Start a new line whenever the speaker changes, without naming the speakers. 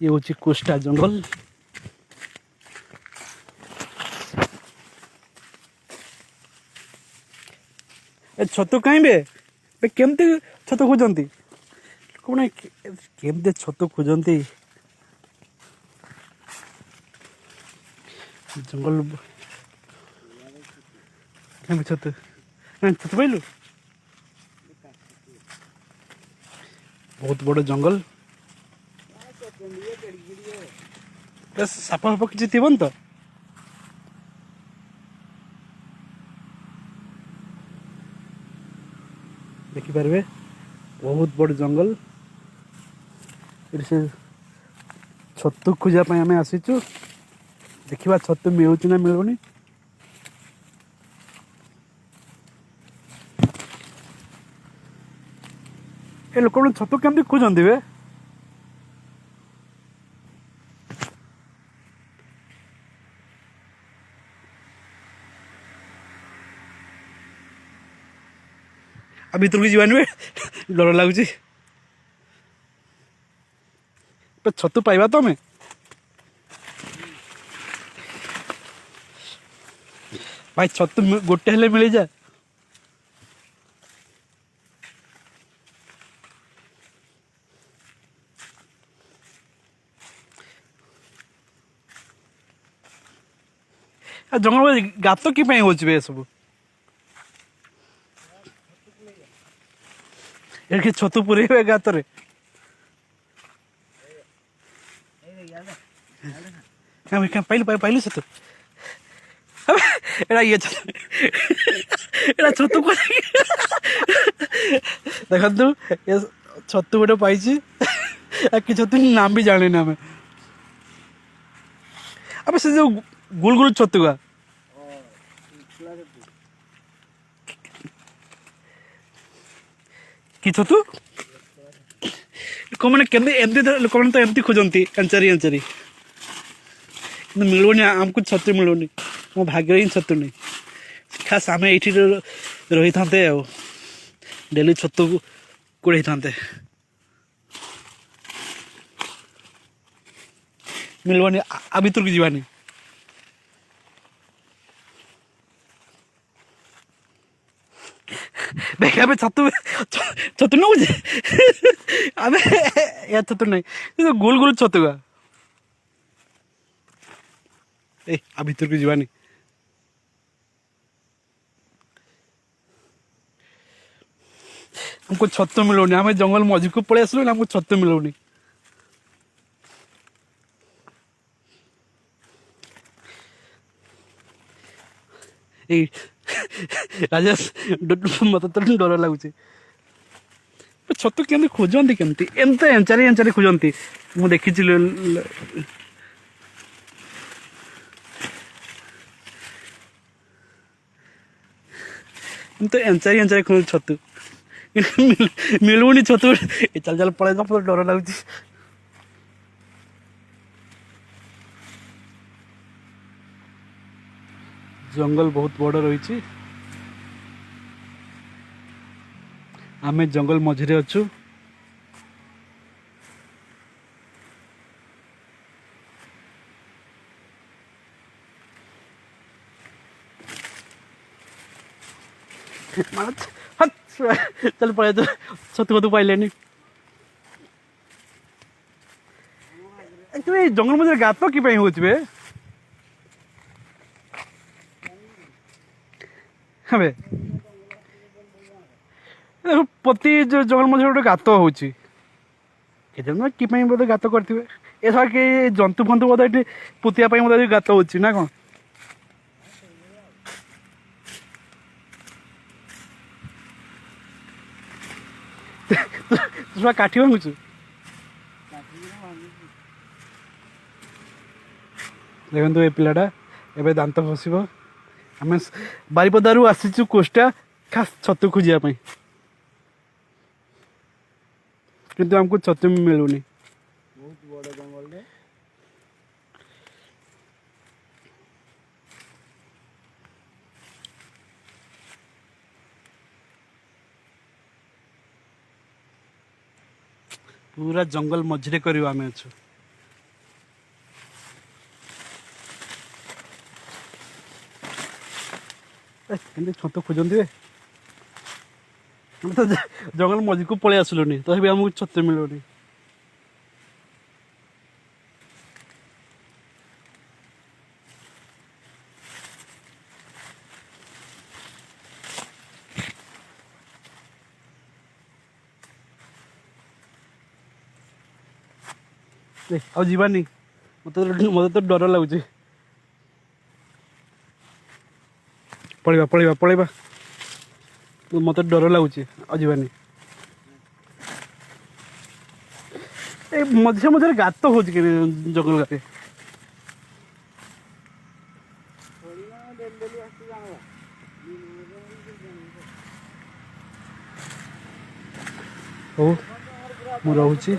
ये हूँ कोष्टा जंगल। ए छतु कहीं बे केमती छतु खोजती कौन केमती छतु खोजती जंगल छतु छतु पाइलु बहुत बड़ जंगल साप फाप किसी थी तो देखिपारे बहुत बड़ जंगल से छतु खोजापी आम आसीचु देखा छतु मिलूँ ना मिलूनी ए लोक छतु केमती खोजती वे आ भीतर की जीवानी डर लगुच छतु पाइबा तो हमें भाई छतु गोटे हेले मिल जाए जंगल गात कि हो सब ये छतु पुरे गात पाइलु पाइलु छतु एड़ा ये एड़ा छतु देखु ये छतु गोटे पाई कि छतु नाम भी जाने आम अब से जो गुल गुल छतुआ कि छतु लोक मैंने लोक मैंने तो एमती खोजती अंचारी अंचारी मिलूनी आमको छतु मिलूनी मो भाग्य ही छतु नहीं खास आम ये रही था डेली छतु कुड़े था मिलवानी आ भीतर की जीवानी देखा छतु छतु न बुझे अबे या छतु नहीं गोल गोल छतुआ ए आ भीतर की जीवानी हमको छतु मिलूनी आम जंगल मझी को पड़े आसलु हमको छतु मिलूनी राजेश मत तो डर लगुच छतु केमती खोजती केमती एमती एंचारी एंचारी खोजती मुझे देखी तो एंचारी एंचारी खोज छतु मिलूनी छतु चल चल पड़े डर लगुच जंगल बहुत बड़ रही आमे जंगल मझिरे अच्छु चल पड़े तो छतु छतु पाइले जंगल मझे गात कि हो हाँ प्रति जो जंगल मझे गोटे गात हो कि बोधे गात करेंगे ए सब कि जंतु फंतु बोधे ये पुतिया बोधे गात हो ना कौन तुम काठी भांगुचु देखो ये पिलाटा एवं दांत फसब आम बारिपदारू आसीचु कोष्टा खास छतु खोजापी किंतु हमको छतु मिलूनी
बहुत बड़ जंगल
पूरा जंगल मझे कर आम अच्छु କେମିତି ଛତୁ ଖୋଜନ୍ତି ବେ ଆମେ ତ ଜଙ୍ଗଲ ମଝିକୁ ପଳେଇ ଆସିଲୁନି ତଥାପି ଆମକୁ ଛତୁ ମିଳୁନି। ଆଉ ଯିବାନି ମତେ ତ ଡର ଲାଗୁଛି। ପଳେଇବା ପଳେଇବା ପଳେଇବା ମତେ ଡର ଲାଗୁଛି ଆଉ ଯିବାନି। ଏ ମଝିରେ ମଝିରେ ଗାତ ହଉଛି କି ଜଙ୍ଗଲ ଗାରେ। ହଉ ମୁଁ ରହୁଛି।